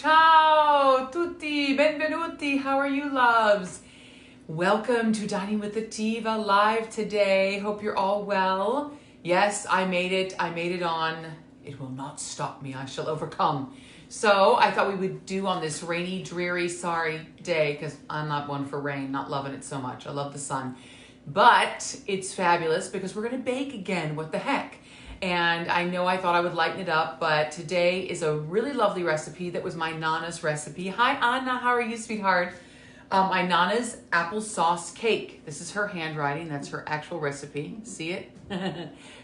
Ciao tutti, benvenuti. How are you, loves? Welcome to Dining with the Diva live today. Hope you're all well. Yes, I made it. I made it on. It will not stop me. I shall overcome. So I thought we would do on this rainy, dreary, sorry day, because I'm not one for rain, not loving it so much. I love the sun. But it's fabulous because we're going to bake again. What the heck? And I know I thought I would lighten it up, but today is a really lovely recipe that was my Nana's recipe. Hi, Anna. How are you, sweetheart? My Nana's applesauce cake. This is her handwriting. That's her actual recipe. See it?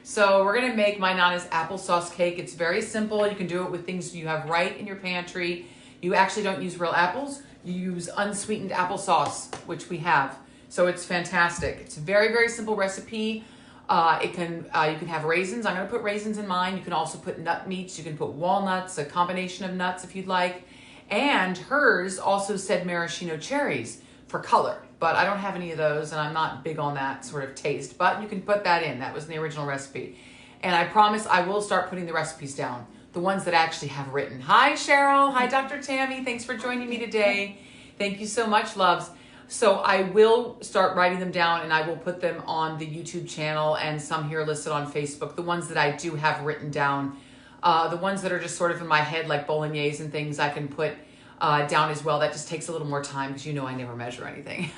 So we're going to make my Nana's applesauce cake. It's very simple. You can do it with things you have right in your pantry. You actually don't use real apples. You use unsweetened applesauce, which we have. So it's fantastic. It's a very, very simple recipe. You can have raisins. I'm going to put raisins in mine. You can also put nut meats. You can put walnuts, a combination of nuts if you'd like. And hers also said maraschino cherries for color, but I don't have any of those and I'm not big on that sort of taste, but you can put that in. That was in the original recipe. And I promise I will start putting the recipes down, the ones that I actually have written. Hi, Cheryl. Hi, Dr. Tammy. Thanks for joining me today. Thank you so much, loves. So I will start writing them down and I will put them on the YouTube channel and some here listed on Facebook, the ones that I do have written down. The ones that are just sort of in my head, like bolognese and things, I can put down as well. That just takes a little more time because you know I never measure anything.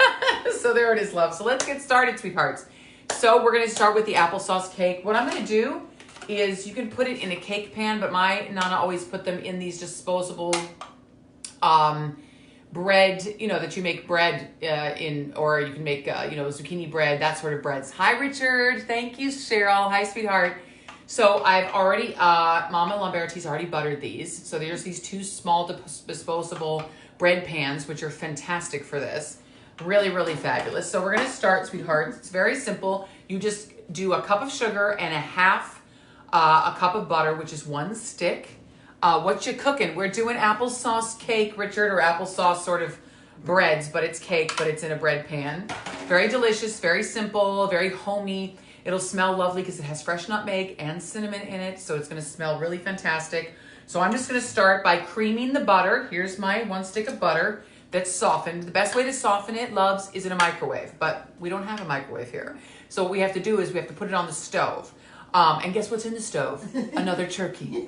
So there it is, love. So let's get started, sweethearts. So we're going to start with the applesauce cake. What I'm going to do is you can put it in a cake pan, but my Nana always put them in these disposable bread, you know, that you make bread in, or you can make, zucchini bread, that sort of breads. Hi, Richard. Thank you, Cheryl. Hi, sweetheart. So I've already, Mama Lamberti's already buttered these. So there's these two small disposable bread pans, which are fantastic for this. Really, really fabulous. So we're going to start, sweethearts. It's very simple. You just do a cup of sugar and a cup of butter, which is 1 stick. What you cooking? We're doing applesauce cake, Richard, or applesauce sort of breads, but it's cake, but it's in a bread pan. Very delicious, very simple, very homey. It'll smell lovely because it has fresh nutmeg and cinnamon in it, so it's going to smell really fantastic. So I'm just going to start by creaming the butter. Here's my 1 stick of butter that's softened. The best way to soften it, loves, is in a microwave, but we don't have a microwave here. So what we have to do is we have to put it on the stove. And guess what's in the stove? Another turkey.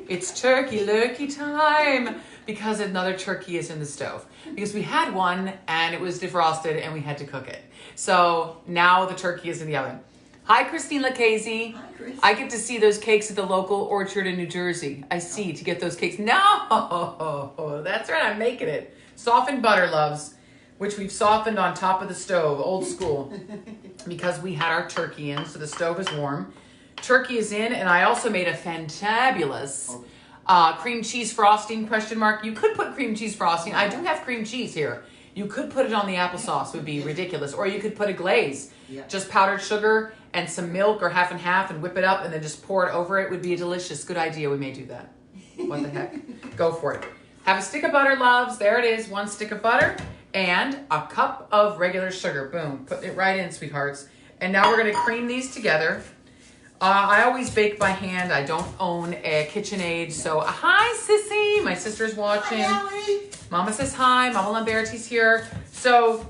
It's turkey lurkey time because another turkey is in the stove. Because we had one and it was defrosted and we had to cook it. So now the turkey is in the oven. Hi, Christine Lucchese. Hi, Chris. I get to see those cakes at the local orchard in New Jersey. I see to get those cakes. No, that's right. I'm making it. Softened butter, loves, which we've softened on top of the stove, old school, because we had our turkey in, so the stove is warm. Turkey is in, and I also made a fantabulous cream cheese frosting, question mark. You could put cream cheese frosting. I do have cream cheese here. You could put it on the applesauce, would be ridiculous. Or you could put a glaze, just powdered sugar and some milk or half and half and whip it up and then just pour it over it. Would be a delicious, good idea. We may do that. What the heck? Go for it. Have a stick of butter, loves. There it is, 1 stick of butter and a cup of regular sugar. Boom, put it right in, sweethearts. And now we're gonna cream these together. I always bake by hand. I don't own a KitchenAid. So hi, Sissy. My sister's watching. Hi, Mama says hi. Mama Lamberti's here. So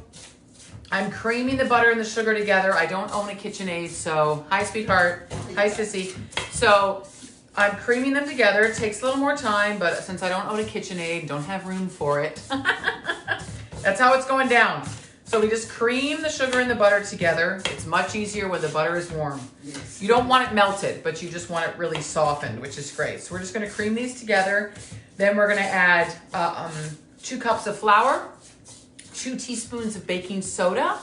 I'm creaming the butter and the sugar together. I don't own a KitchenAid. So hi, sweetheart. Hi, Sissy. So I'm creaming them together. It takes a little more time, but since I don't own a KitchenAid, don't have room for it. That's how it's going down. So we just cream the sugar and the butter together. It's much easier when the butter is warm. Yes. You don't want it melted, but you just want it really softened, which is great. So we're just going to cream these together. Then we're going to add 2 cups of flour, 2 teaspoons of baking soda.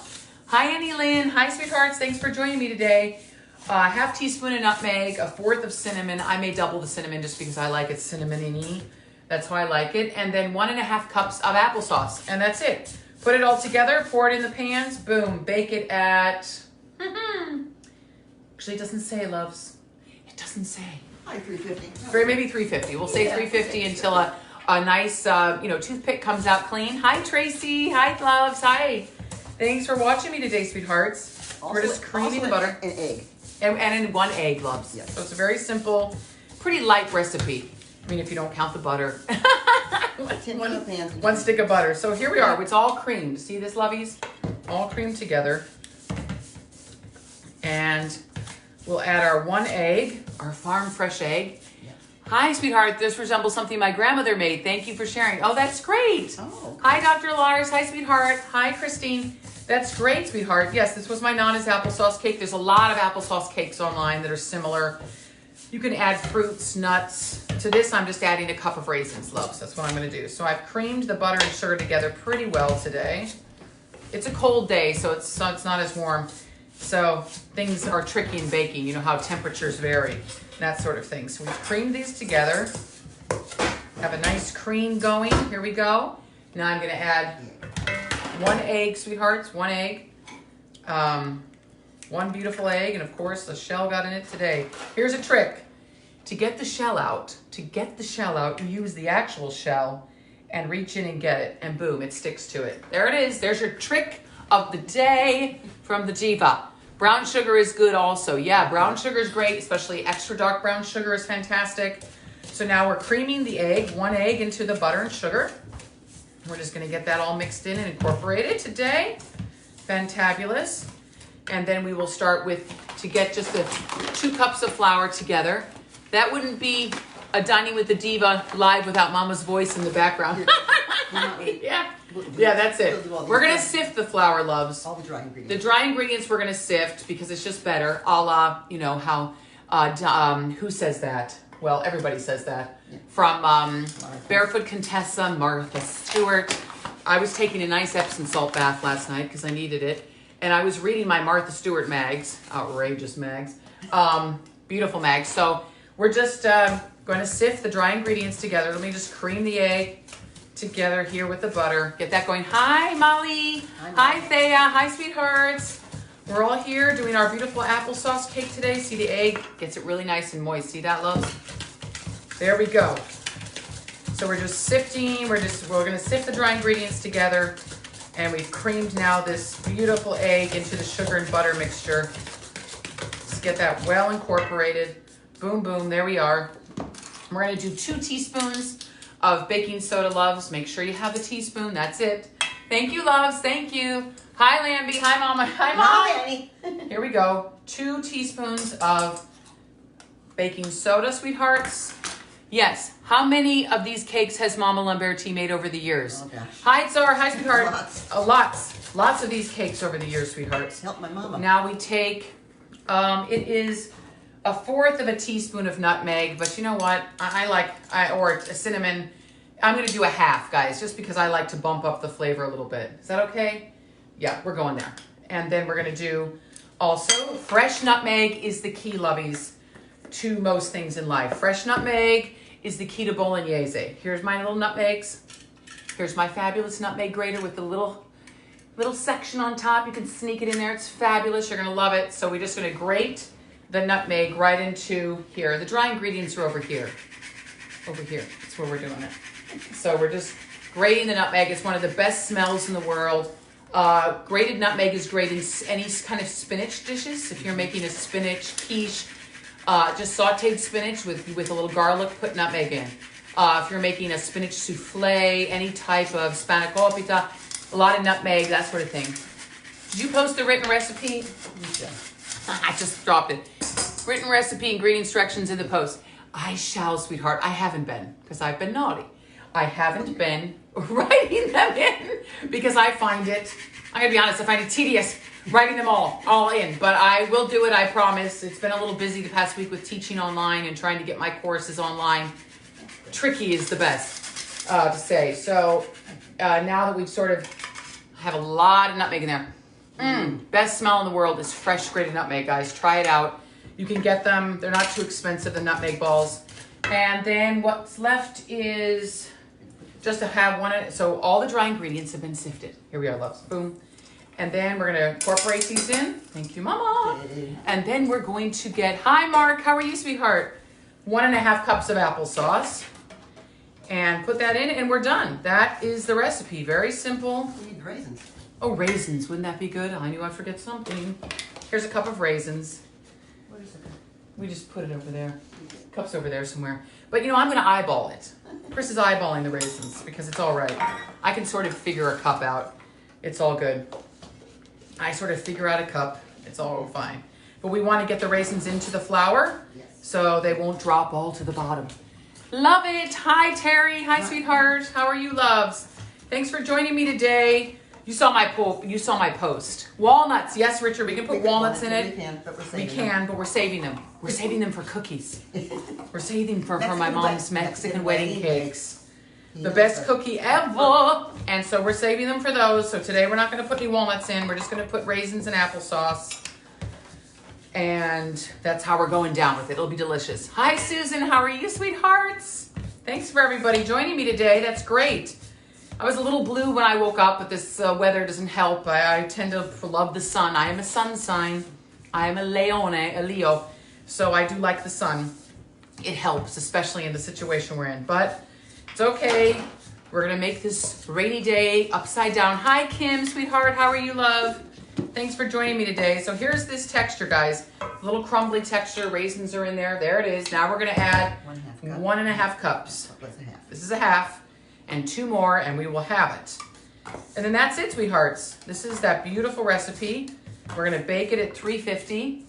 Hi, Annie Lynn. Hi, sweethearts. Thanks for joining me today. Half teaspoon of nutmeg, 1/4 of cinnamon. I may double the cinnamon just because I like it cinnamony. That's how I like it. And then 1½ cups of applesauce. And that's it. Put it all together, pour it in the pans, boom, bake it at, actually it doesn't say, loves. It doesn't say. Hi, 350. Maybe 350. We'll say 350 until a nice, toothpick comes out clean. Hi, Tracy. Hi, loves. Hi. Thanks for watching me today, sweethearts. We're just creaming the butter. An egg. And in 1 egg, loves. Yes. So it's a very simple, pretty light recipe. I mean, if you don't count the butter. one stick of butter. So here we are. It's all creamed. See this, lovies? All creamed together. And we'll add our 1 egg, our farm fresh egg. Yeah. Hi, sweetheart. This resembles something my grandmother made. Thank you for sharing. Oh, that's great. Oh. Hi, Dr. Lars. Hi, sweetheart. Hi, Christine. That's great, sweetheart. Yes, this was my Nana's applesauce cake. There's a lot of applesauce cakes online that are similar. You can add fruits, nuts. To this, I'm just adding a cup of raisins, loves. That's what I'm going to do. So I've creamed the butter and sugar together pretty well today. It's a cold day, so it's not as warm. So things are tricky in baking. You know how temperatures vary, that sort of thing. So we've creamed these together. Have a nice cream going. Here we go. Now I'm going to add 1 egg, sweethearts, 1 egg. 1 beautiful egg, and of course the shell got in it today. Here's a trick. To get the shell out, you use the actual shell and reach in and get it, and boom, it sticks to it. There it is. There's your trick of the day from the diva. Brown sugar is good also. Yeah, brown sugar is great, especially extra dark brown sugar is fantastic. So now we're creaming the egg, 1 egg into the butter and sugar. We're just gonna get that all mixed in and incorporated today. Fantabulous. And then we will start with, to get just the 2 cups of flour together. That wouldn't be a Dining with the Diva live without Mama's voice in the background. Yeah, that's it. We're gonna sift the flour, loves. All the dry ingredients. The dry ingredients we're gonna sift because it's just better. A la, you know how, who says that? Well, everybody says that. Yeah. From Barefoot Contessa, Martha Stewart. I was taking a nice Epsom salt bath last night because I needed it. And I was reading my Martha Stewart mags, outrageous mags, beautiful mags. So we're just going to sift the dry ingredients together. Let me just cream the egg together here with the butter. Get that going. Hi, Molly. Hi, Thea. Hi, sweethearts. We're all here doing our beautiful applesauce cake today. See the egg gets it really nice and moist. See that, loves? There we go. So we're just sifting. We're going to sift the dry ingredients together. And we've creamed now this beautiful egg into the sugar and butter mixture. Let's get that well incorporated. Boom, boom, there we are. We're gonna do 2 teaspoons of baking soda, loves. Make sure you have the teaspoon, that's it. Thank you, loves, thank you. Hi, Lambie, hi, Mama, hi, Mom. Hi, Annie. Here we go, 2 teaspoons of baking soda, sweethearts. Yes, how many of these cakes has Mama Lamberti made over the years? Oh, gosh. Hi, Zara, hi, sweetheart. Lots. Lots of these cakes over the years, sweethearts. Help my mama. Now we take, it is 1/4 of a teaspoon of nutmeg, but you know what? Or a cinnamon. I'm gonna do a half, guys, just because I like to bump up the flavor a little bit. Is that okay? Yeah, we're going there. And then we're gonna do also, fresh nutmeg is the key, lovies, to most things in life. Fresh nutmeg is the key to bolognese. Here's my little nutmegs. Here's my fabulous nutmeg grater with the little section on top. You can sneak it in there. It's fabulous. You're gonna love it. So we're just gonna grate the nutmeg right into here. The dry ingredients are over here. Over here. That's where we're doing it. So we're just grating the nutmeg. It's one of the best smells in the world. Grated nutmeg is great in any kind of spinach dishes. If you're making a spinach quiche, just sauteed spinach with a little garlic, put nutmeg in. If you're making a spinach souffle, any type of spanakopita, a lot of nutmeg, that sort of thing. Did you post the written recipe? Yeah. I just dropped it. Written recipe, ingredient instructions in the post. I shall, sweetheart. I haven't been, because I've been naughty. I haven't been writing them in because I find it, I'm going to be honest, I find it tedious writing them all in. But I will do it, I promise. It's been a little busy the past week with teaching online and trying to get my courses online. Tricky is the best to say. So now that we've sort of have a lot of nutmeg in there. Best smell in the world is fresh grated nutmeg, guys. Try it out. You can get them. They're not too expensive, the nutmeg balls. And then what's left is just to have one. So all the dry ingredients have been sifted. Here we are, loves. Boom. And then we're going to incorporate these in. Thank you, Mama. And then we're going to get, hi, Mark. How are you, sweetheart? 1.5 cups of applesauce. And put that in, and we're done. That is the recipe. Very simple. We need raisins. Oh, raisins. Wouldn't that be good? I knew I'd forget something. Here's a cup of raisins. Where is it? We just put it over there. Cup's over there somewhere. But, you know, I'm going to eyeball it. Chris is eyeballing the raisins because it's all right. I can sort of figure a cup out. It's all good. I sort of figure out a cup. It's all fine. But we want to get the raisins into the flour so they won't drop all to the bottom. Love it. Hi, Terry. Hi, sweetheart. How are you, loves? Thanks for joining me today. You saw my post. Walnuts. Yes, Richard, we can put walnuts in it. We can, but we're saving them. We're saving them for cookies. We're saving for my mom's Mexican wedding cakes. The best cookie ever. And so we're saving them for those. So today we're not going to put any walnuts in. We're just going to put raisins and applesauce. And that's how we're going down with it. It'll be delicious. Hi, Susan. How are you, sweethearts? Thanks for everybody joining me today. That's great. I was a little blue when I woke up, but this weather doesn't help. I tend to love the sun. I am a sun sign. I am a Leo. So I do like the sun. It helps, especially in the situation we're in. But it's okay. We're going to make this rainy day upside down. Hi, Kim, sweetheart. How are you, love? Thanks for joining me today. So here's this texture, guys. A little crumbly texture. Raisins are in there. There it is. Now we're going to add 1.5 cups. This is a half. And 2 more, and we will have it. And then that's it, sweethearts. This is that beautiful recipe. We're gonna bake it at 350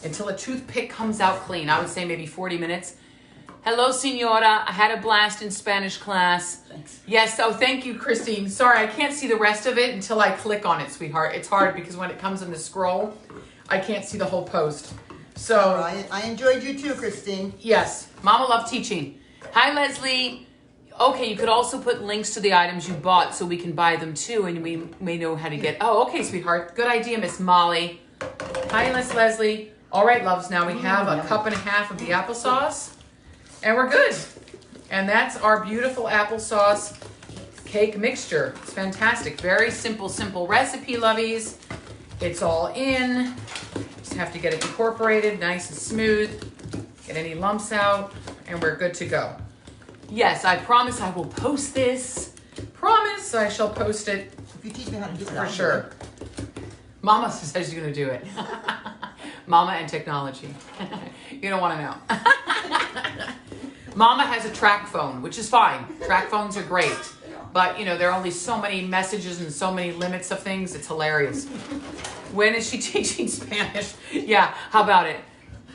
until a toothpick comes out clean. I would say maybe 40 minutes. Hello, Senora. I had a blast in Spanish class. Thanks. Yes, oh, thank you, Christine. Sorry, I can't see the rest of it until I click on it, sweetheart. It's hard because when it comes in the scroll, I can't see the whole post. So, I enjoyed you too, Christine. yes, Mama loved teaching. Hi, Leslie. Okay, you could also put links to the items you bought so we can buy them too, and we may know how to get. Oh, okay, sweetheart. Good idea, Miss Molly. Hi, Miss Leslie. All right, loves. Now we have a cup and a half of the applesauce, and we're good. And that's our beautiful applesauce cake mixture. It's fantastic. Very simple recipe, lovies. It's all in. Just have to get it incorporated, nice and smooth. Get any lumps out, and we're good to go. Yes, I promise I will post this. Promise I shall post it. If you teach me how to do it, for sure. Mama says she's gonna do it. Mama and technology. You don't wanna know. Mama has a track phone, which is fine. Track phones are great. But you know, there are only so many messages and so many limits of things. It's hilarious. When is she teaching Spanish? Yeah, how about it?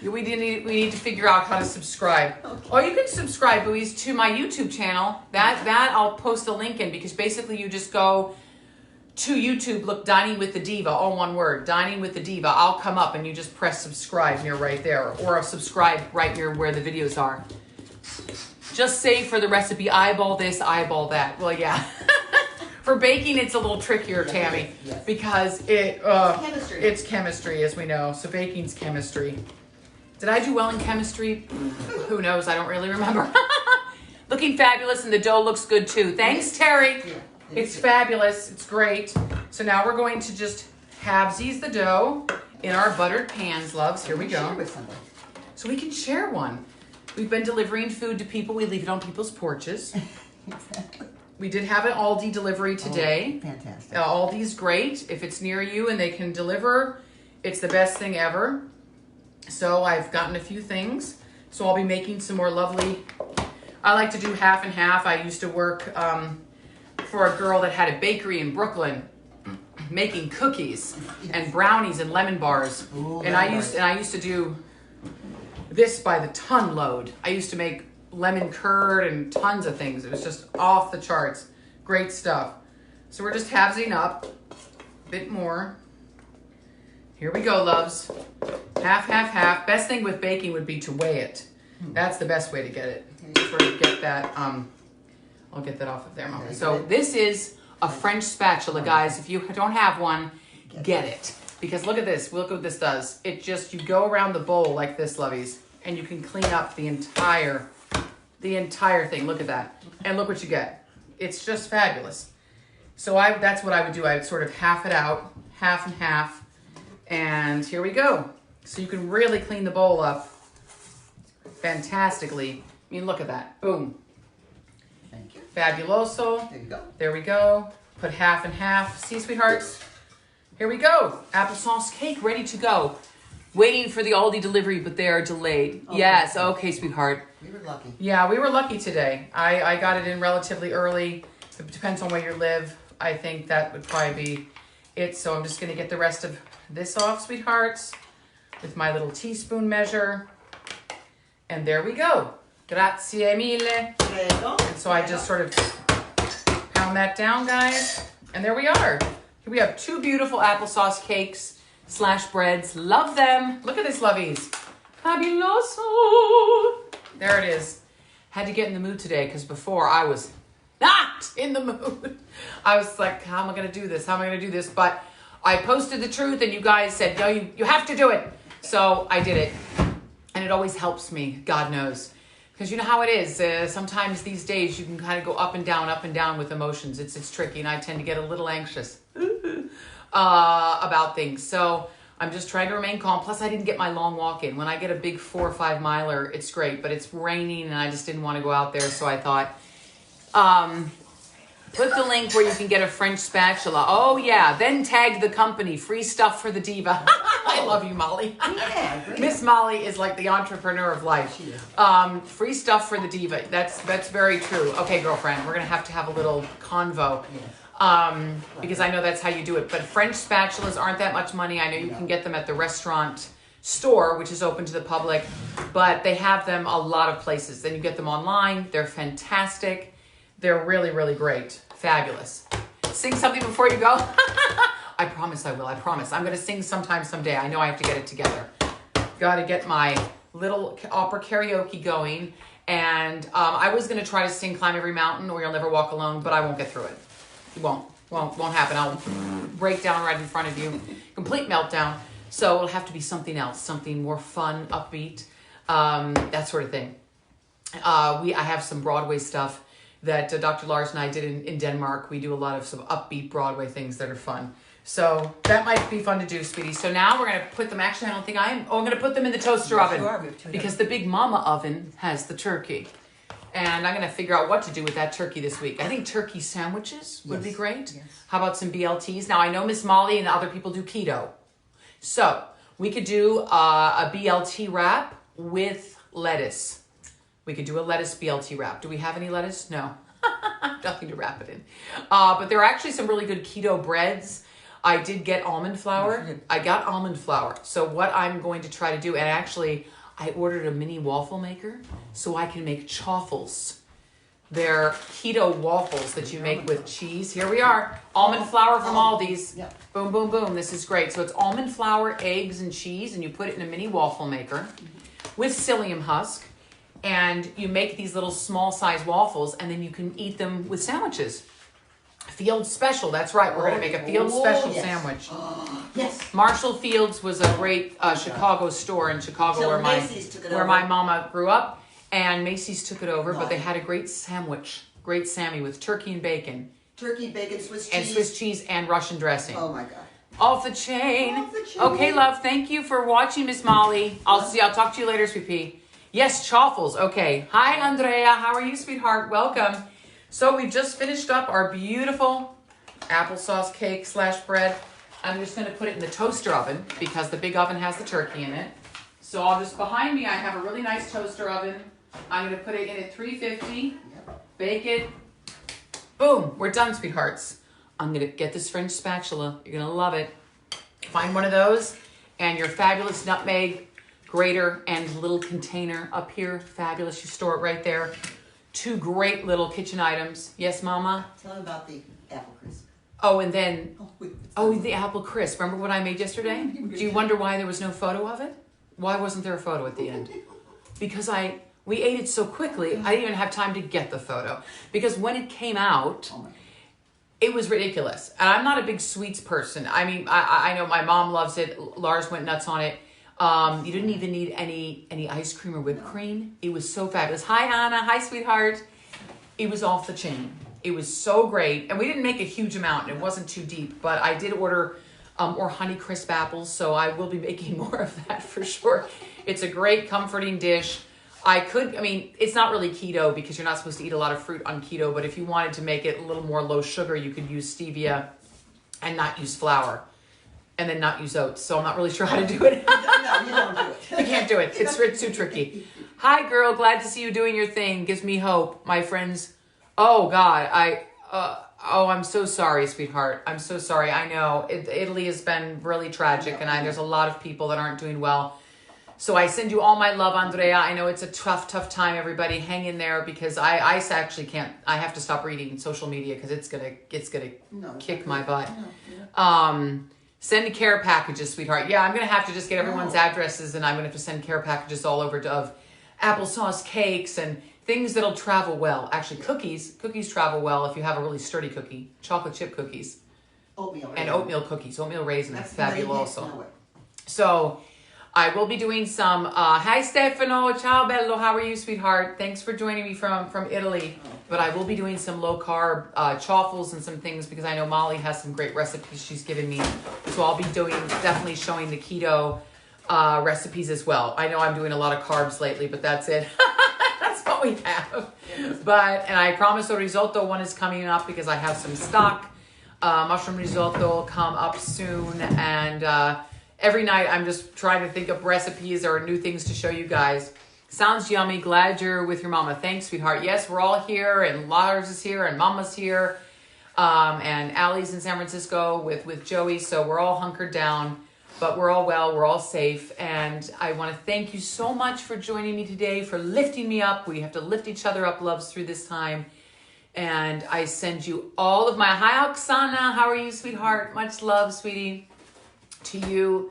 We need to figure out how to subscribe. Okay. Or you can subscribe, Louise, to my YouTube channel. That I'll post a link in, because basically you just go to YouTube, look Dining with the Diva, all one word, Dining with the Diva. I'll come up and you just press subscribe near right there, or subscribe right near where the videos are. Just say for the recipe, eyeball this, eyeball that. Well, yeah. For baking, it's a little trickier, Tammy, because it's chemistry, as we know. So baking's chemistry. Did I do well in chemistry? Who knows? I don't really remember. Looking fabulous, and the dough looks good too. Thanks, Terry. It's fabulous. It's great. So now we're going to just halvesies the dough in our buttered pans, loves. Here we go. So we can share one. We've been delivering food to people. We leave it on people's porches. Exactly. We did have an Aldi delivery today. Oh, fantastic. Aldi's great. If it's near you and they can deliver, it's the best thing ever. So I've gotten a few things. So I'll be making some more lovely, I like to do half and half. I used to work for a girl that had a bakery in Brooklyn making cookies and brownies and lemon bars. Ooh, and I used to do this by the ton load. I used to make lemon curd and tons of things. It was just off the charts. Great stuff. So we're just halvesing up a bit more. Here we go, loves. Half, half, half. Best thing with baking would be to weigh it. That's the best way to get it. Sort of get that, I'll get that off of there, Mama. So this is a French spatula, guys. If you don't have one, get it. Because look at this. Look what this does. It just, you go around the bowl like this, lovies, and you can clean up the entire thing. Look at that. And look what you get. It's just fabulous. So that's what I would do. I would sort of half it out, half and half. And here we go. So you can really clean the bowl up fantastically. I mean, look at that. Boom. Thank you. Fabuloso. There you go. There we go. Put half and half. See, sweethearts? Here we go. Applesauce cake ready to go. Waiting for the Aldi delivery, but they are delayed. Okay. Yes. Okay, sweetheart. We were lucky. Yeah, we were lucky today. I got it in relatively early. It depends on where you live. I think that would probably be it. So I'm just going to get the rest of this off, sweethearts, with my little teaspoon measure. And there we go. Grazie mille. Prego. And so I just sort of pound that down, guys. And there we are. Here we have 2 beautiful applesauce cakes / breads. Love them. Look at this, lovies. Fabuloso. There it is. Had to get in the mood today because before I was not in the mood. I was like, how am I going to do this? How am I going to do this? But I posted the truth and you guys said, no, you have to do it. So I did it. And it always helps me, God knows. Because you know how it is. Sometimes these days you can kind of go up and down with emotions. It's tricky and I tend to get a little anxious about things. So I'm just trying to remain calm. Plus I didn't get my long walk in. When I get a big 4 or 5 miler, it's great. But it's raining and I just didn't want to go out there. So I thought, put the link where you can get a French spatula. Oh yeah, then tag the company. Free stuff for the diva. I love you, Molly. Yeah, great. Miss Molly is like the entrepreneur of life. She is. Free stuff for the diva. That's very true. Okay, girlfriend, we're gonna have a little convo. Because I know that's how you do it. But French spatulas aren't that much money. I know you can get them at the restaurant store, which is open to the public, but they have them a lot of places. Then you get them online. They're fantastic. They're really, really great. Fabulous. Sing something before you go. I promise I will. I promise. I'm going to sing sometime someday. I know I have to get it together. Got to get my little opera karaoke going. And I was going to try to sing Climb Every Mountain or You'll Never Walk Alone, but I won't get through it. It won't happen. I'll break down right in front of you. Complete meltdown. So it'll have to be something else. Something more fun, upbeat, that sort of thing. I have some Broadway stuff that Dr. Lars and I did in Denmark. We do a lot of some upbeat Broadway things that are fun. So that might be fun to do, sweetie. So now we're going to put them, actually I don't think I am. Oh, I'm going to put them in the toaster oven. You are. We have 2 Because the Big Mama oven has the turkey. And I'm going to figure out what to do with that turkey this week. I think turkey sandwiches would be great. Yes. How about some BLTs? Now I know Miss Molly and other people do keto. So we could do a BLT wrap with lettuce. We could do a lettuce BLT wrap. Do we have any lettuce? No. Nothing to wrap it in. But there are actually some really good keto breads. I did get almond flour. Yes, you did. I got almond flour. So what I'm going to try to do, and actually I ordered a mini waffle maker so I can make chaffles. They're keto waffles that you make with cheese. Here we are. Almond flour from Aldi's. Yep. Boom, boom, boom. This is great. So it's almond flour, eggs, and cheese, and you put it in a mini waffle maker with psyllium husk. And you make these little small size waffles, and then you can eat them with sandwiches. Field Special, that's right. We're going to make a Field Special yes. sandwich. Yes. Marshall Fields was a great Chicago store in Chicago So where Macy's took it over. my mama grew up. And Macy's took it over, but Right. they had a great sandwich, great Sammy with turkey and bacon. Turkey, bacon, Swiss cheese. And Swiss cheese and Russian dressing. Oh my God. Off the chain. Off the chain. Okay, love. Thank you for watching, Miss Molly. I'll talk to you later, sweet pea. Yes, chaffles. Okay. Hi, Andrea. How are you, sweetheart? Welcome. So we've just finished up our beautiful applesauce cake / bread. I'm just going to put it in the toaster oven because the big oven has the turkey in it. So I'll just, behind me, I have a really nice toaster oven. I'm going to put it in at 350, bake it. Boom, we're done, sweethearts. I'm going to get this French spatula. You're going to love it. Find one of those and your fabulous nutmeg grater and little container up here. Fabulous. You store it right there. 2 great little kitchen items. Yes, Mama? Tell me about the apple crisp. Oh, and then, Wait. the apple crisp. Remember what I made yesterday? Do you wonder why there was no photo of it? Why wasn't there a photo at the end? Because we ate it so quickly, I didn't even have time to get the photo. Because when it came out, it was ridiculous. And I'm not a big sweets person. I mean, I know my mom loves it. Lars went nuts on it. You didn't even need any ice cream or whipped cream. It was so fabulous. Hi, Anna. Hi, sweetheart. It was off the chain. It was so great. And we didn't make a huge amount. It wasn't too deep. But I did order more Honey Crisp apples. So I will be making more of that for sure. It's a great comforting dish. It's not really keto because you're not supposed to eat a lot of fruit on keto, but if you wanted to make it a little more low sugar, you could use stevia and not use flour and then not use oats. So I'm not really sure how to do it. No, you don't do it. You can't do it. It's too tricky. Hi, girl. Glad to see you doing your thing. Gives me hope. My friends. Oh, God. I'm so sorry, sweetheart. I'm so sorry. I know. Italy has been really tragic, and there's a lot of people that aren't doing well. So I send you all my love, Andrea. I know it's a tough time, everybody. Hang in there because I actually can't. I have to stop reading social media because it's gonna kick my butt. Send care packages, sweetheart. Yeah, I'm gonna have to just get everyone's addresses, and I'm gonna have to send care packages all over of applesauce cakes and things that'll travel well. Actually, cookies travel well if you have a really sturdy cookie. Chocolate chip cookies. Oatmeal. And oatmeal cookies. Oatmeal raisins. That's Fabulous. So I will be doing some, hi Stefano, ciao bello, how are you, sweetheart? Thanks for joining me from Italy. But I will be doing some low carb chaffles and some things because I know Molly has some great recipes she's given me. So I'll be definitely showing the keto recipes as well. I know I'm doing a lot of carbs lately, but that's it. That's what we have. And I promise the risotto one is coming up because I have some stock. Mushroom risotto will come up soon, and every night I'm just trying to think of recipes or new things to show you guys. Sounds yummy. Glad you're with your mama. Thanks, sweetheart. Yes, we're all here, and Lars is here, and Mama's here, and Allie's in San Francisco with Joey. So we're all hunkered down, but we're all well. We're all safe, and I want to thank you so much for joining me today, for lifting me up. We have to lift each other up, loves, through this time. And I send you all of my hi, Oksana. How are you, sweetheart? Much love, sweetie, to you.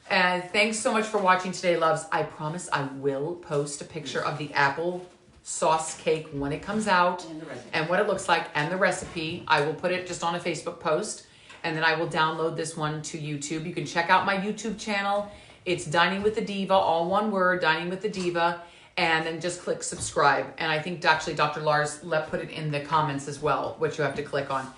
And thanks so much for watching today, loves. I promise I will post a picture of the apple sauce cake when it comes out and what it looks like and the recipe. I will put it just on a Facebook post, and then I will download this one to YouTube. You can check out my YouTube channel. It's Dining with the Diva, all one word, Dining with the Diva, and then just click subscribe. And I think actually Dr. Lars put it in the comments as well, which you have to click on.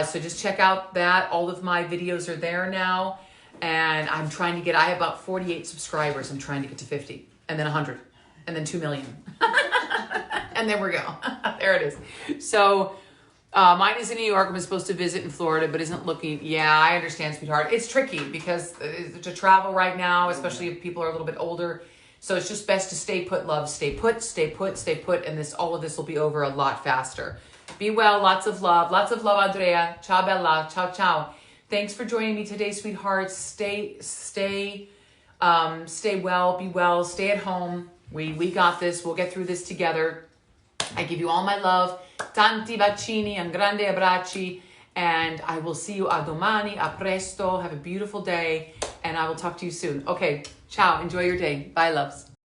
So just check out that. All of my videos are there now. And I'm trying to I have about 48 subscribers. I'm trying to get to 50, and then 100, and then 2 million. And there we go. There it is. So mine is in New York. I'm supposed to visit in Florida, but isn't looking. Yeah, I understand, sweetheart. It's tricky because to travel right now, especially if people are a little bit older. So it's just best to stay put, love. Stay put, stay put, stay put. And all of this will be over a lot faster. Be well. Lots of love. Lots of love, Andrea. Ciao, bella. Ciao, ciao. Thanks for joining me today, sweethearts. Stay well, be well, stay at home. We got this. We'll get through this together. I give you all my love. Tanti bacini, un grande abbracci, and I will see you a domani, a presto. Have a beautiful day, and I will talk to you soon. Okay, ciao. Enjoy your day. Bye, loves.